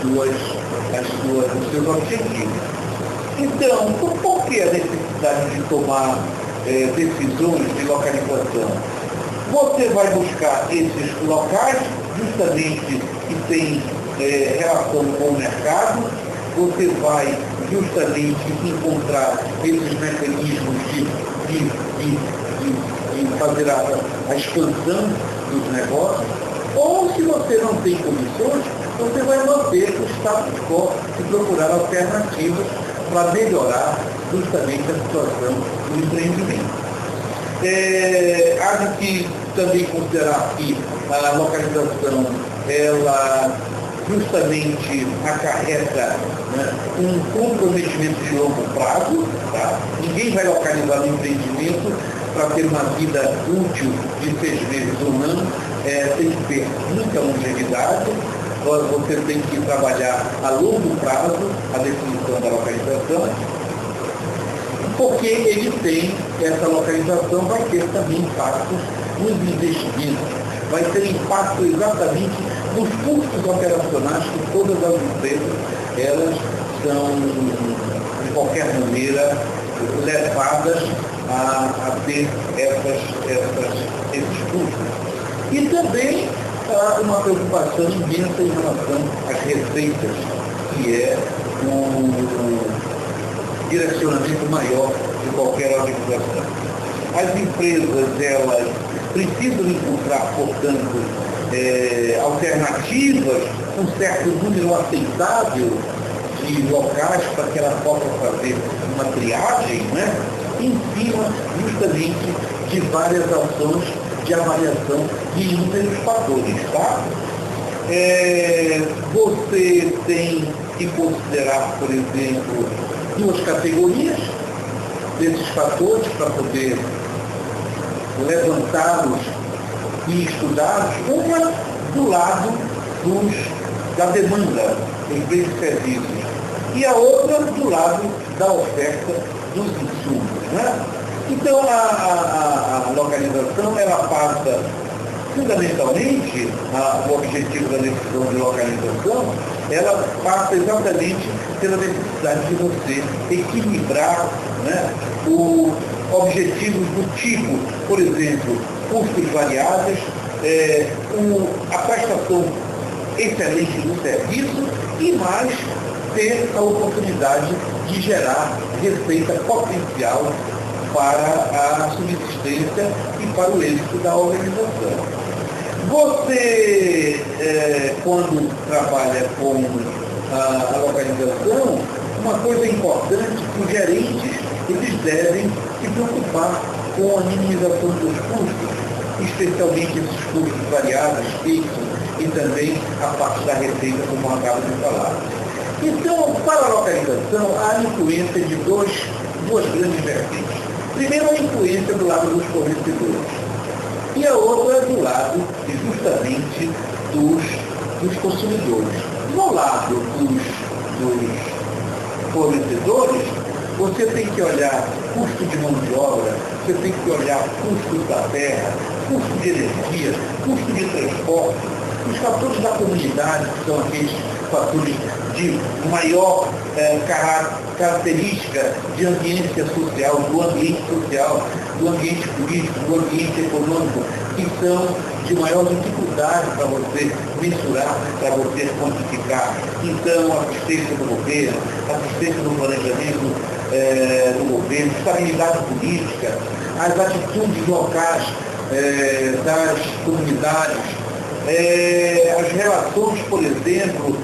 os seus objetivos. Então, por que a necessidade de tomar decisões de localização? Você vai buscar esses locais justamente que têm relação com o mercado, você vai justamente encontrar esses mecanismos de fazer a expansão dos negócios, ou se você não tem condições, você vai manter o status quo e procurar alternativas para melhorar justamente a situação do empreendimento. Há que também considerar que a localização, ela justamente acarreta, né, um comprometimento de longo prazo. Tá? Ninguém vai localizar um empreendimento para ter uma vida útil de 6 meses ou um ano. Tem que ter muita longevidade. Você tem que trabalhar a longo prazo a definição da localização, porque ele tem, essa localização vai ter também impactos nos investimentos, vai ter impacto exatamente nos custos operacionais que todas as empresas, elas são, de qualquer maneira, levadas a ter esses custos. E também há uma preocupação imensa em relação às receitas, que é um direcionamento maior de qualquer organização. As empresas, elas precisam encontrar, portanto, alternativas, um certo número aceitável de locais para que ela possa fazer uma triagem, né, em cima justamente de várias ações de avaliação de inúmeros fatores. Tá? Você tem que considerar, por exemplo, 2 categorias desses fatores para poder levantá-los e estudá-los. Uma do lado da demanda em bens e serviços e a outra do lado da oferta dos insumos. Né? Então, a localização, ela passa, fundamentalmente, o objetivo da decisão de localização, ela passa exatamente pela necessidade de você equilibrar, né, os objetivos do tipo, por exemplo, custos variáveis, a prestação excelente do serviço e mais ter a oportunidade de gerar receita potencial para a subsistência e para o êxito da organização. Você, quando trabalha com a localização, uma coisa importante que os gerentes, eles devem se preocupar com a minimização dos custos, especialmente esses custos variáveis, fixos, e também a parte da receita, como eu acabo de falar. Então, para a localização, há a influência de duas grandes vertentes. Primeiro, a influência do lado dos fornecedores. E a outra é do lado, justamente, dos consumidores. No lado dos fornecedores, você tem que olhar custo de mão de obra, você tem que olhar custo da terra, custo de energia, custo de transporte, os fatores da comunidade, que são aqueles fatores de maior característica de ambiência social, do ambiente social, do ambiente político, do ambiente econômico, que são de maior dificuldade para você mensurar, para você quantificar. Então, assistência do governo, assistência do planejamento do governo, estabilidade política, as atitudes locais das comunidades, as relações, por exemplo,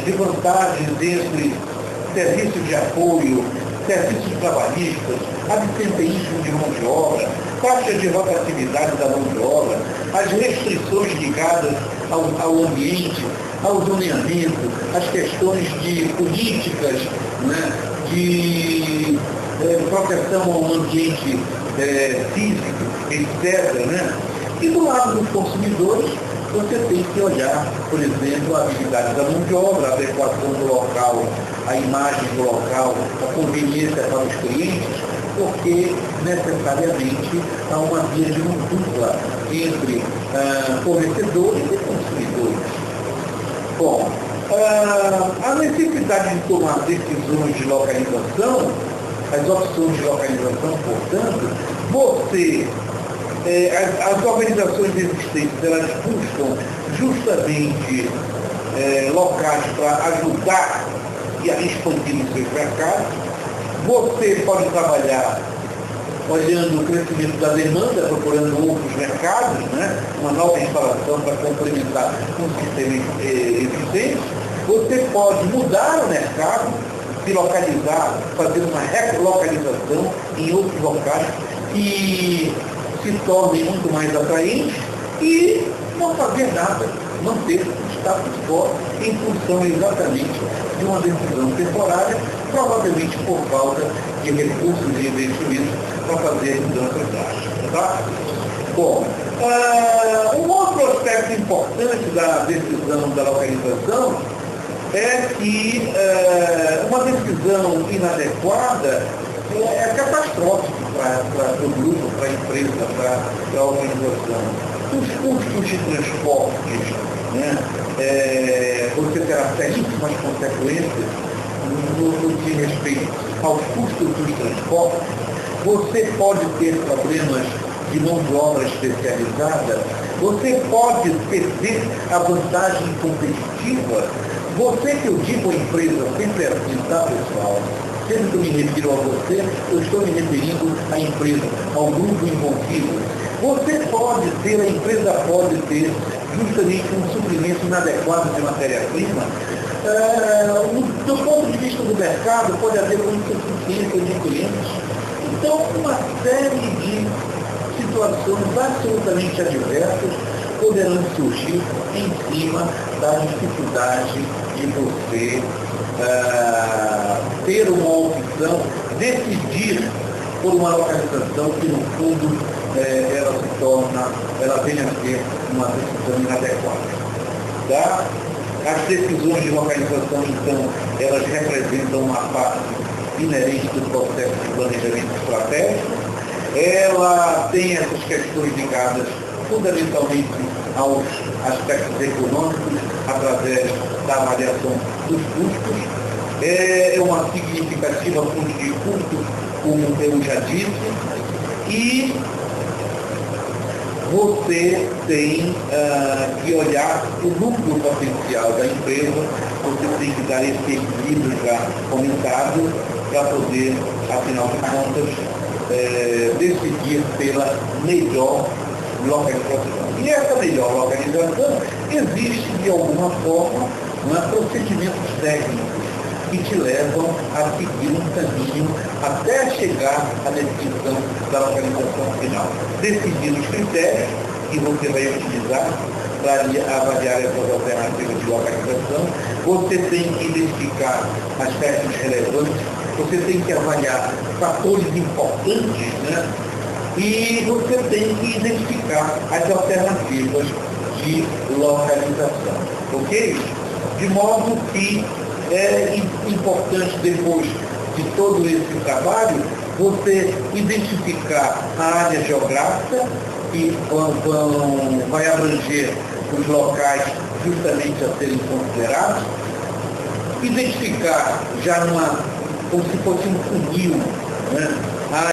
de vantagens entre serviços de apoio, serviços trabalhistas, absenteísmo de mão de obra, taxa de rotatividade da mão de obra, as restrições ligadas ao ambiente, ao zoneamento, as questões de políticas, né, de proteção ao ambiente físico, etc. Né? E do lado dos consumidores, você tem que olhar, por exemplo, a habilidade da mão de obra, a adequação do local, a imagem do local, a conveniência para os clientes, porque necessariamente há uma via de mão dupla entre fornecedores e consumidores. Bom, A necessidade de tomar decisões de localização, as opções de localização, portanto, as organizações existentes, elas buscam justamente locais para ajudar e a expandir os seus mercados. Você pode trabalhar olhando o crescimento da demanda, procurando outros mercados, né? Uma nova instalação para complementar um sistema existente. Você pode mudar o mercado, se localizar, fazer uma relocalização em outros locais que se tornem muito mais atraentes e não fazer nada, manter o status quo em função exatamente de uma decisão temporária, provavelmente por falta de recursos e investimentos para fazer mudanças drásticas. Tá? Bom, um outro aspecto importante da decisão da localização é que uma decisão inadequada é catastrófica para o grupo, para a empresa, para a organização. Os custos de transporte, né, você terá seríssimas consequências no que diz respeito aos custos dos transportes. Você pode ter problemas de mão de obra especializada, você pode perder a vantagem competitiva. Você, que eu digo a empresa, sempre é assim, tá, pessoal? Sempre que eu me refiro a você, eu estou me referindo à empresa, ao grupo envolvido. Você pode ter, a empresa pode ter justamente um suprimento inadequado de matéria-prima. Do ponto de vista do mercado, pode haver uma insuficiência de clientes. Então, uma série de situações absolutamente adversas poderão surgir em cima da dificuldade de você ter uma opção, decidir por uma localização que, no fundo, ela venha a ser uma decisão inadequada. Tá? As decisões de localização, então, elas representam uma parte inerente do processo de planejamento estratégico. Ela tem essas questões ligadas fundamentalmente aos aspectos econômicos, através da avaliação dos custos. É uma significativa fonte de custos, como eu já disse, e você tem que olhar o lucro potencial da empresa, você tem que dar esse equilíbrio já comentado para poder, afinal de contas, decidir pela melhor localização. E essa melhor localização existe, de alguma forma, procedimentos técnicos que te levam a seguir um caminho até chegar à definição da localização final. Decidir os critérios que você vai utilizar para avaliar essas alternativas de localização. Você tem que identificar aspectos relevantes, você tem que avaliar fatores importantes, né? E você tem que identificar as alternativas de localização, ok? De modo que é importante, depois de todo esse trabalho, você identificar a área geográfica, que vai abranger os locais justamente a serem considerados, identificar já como se fosse um funil, né?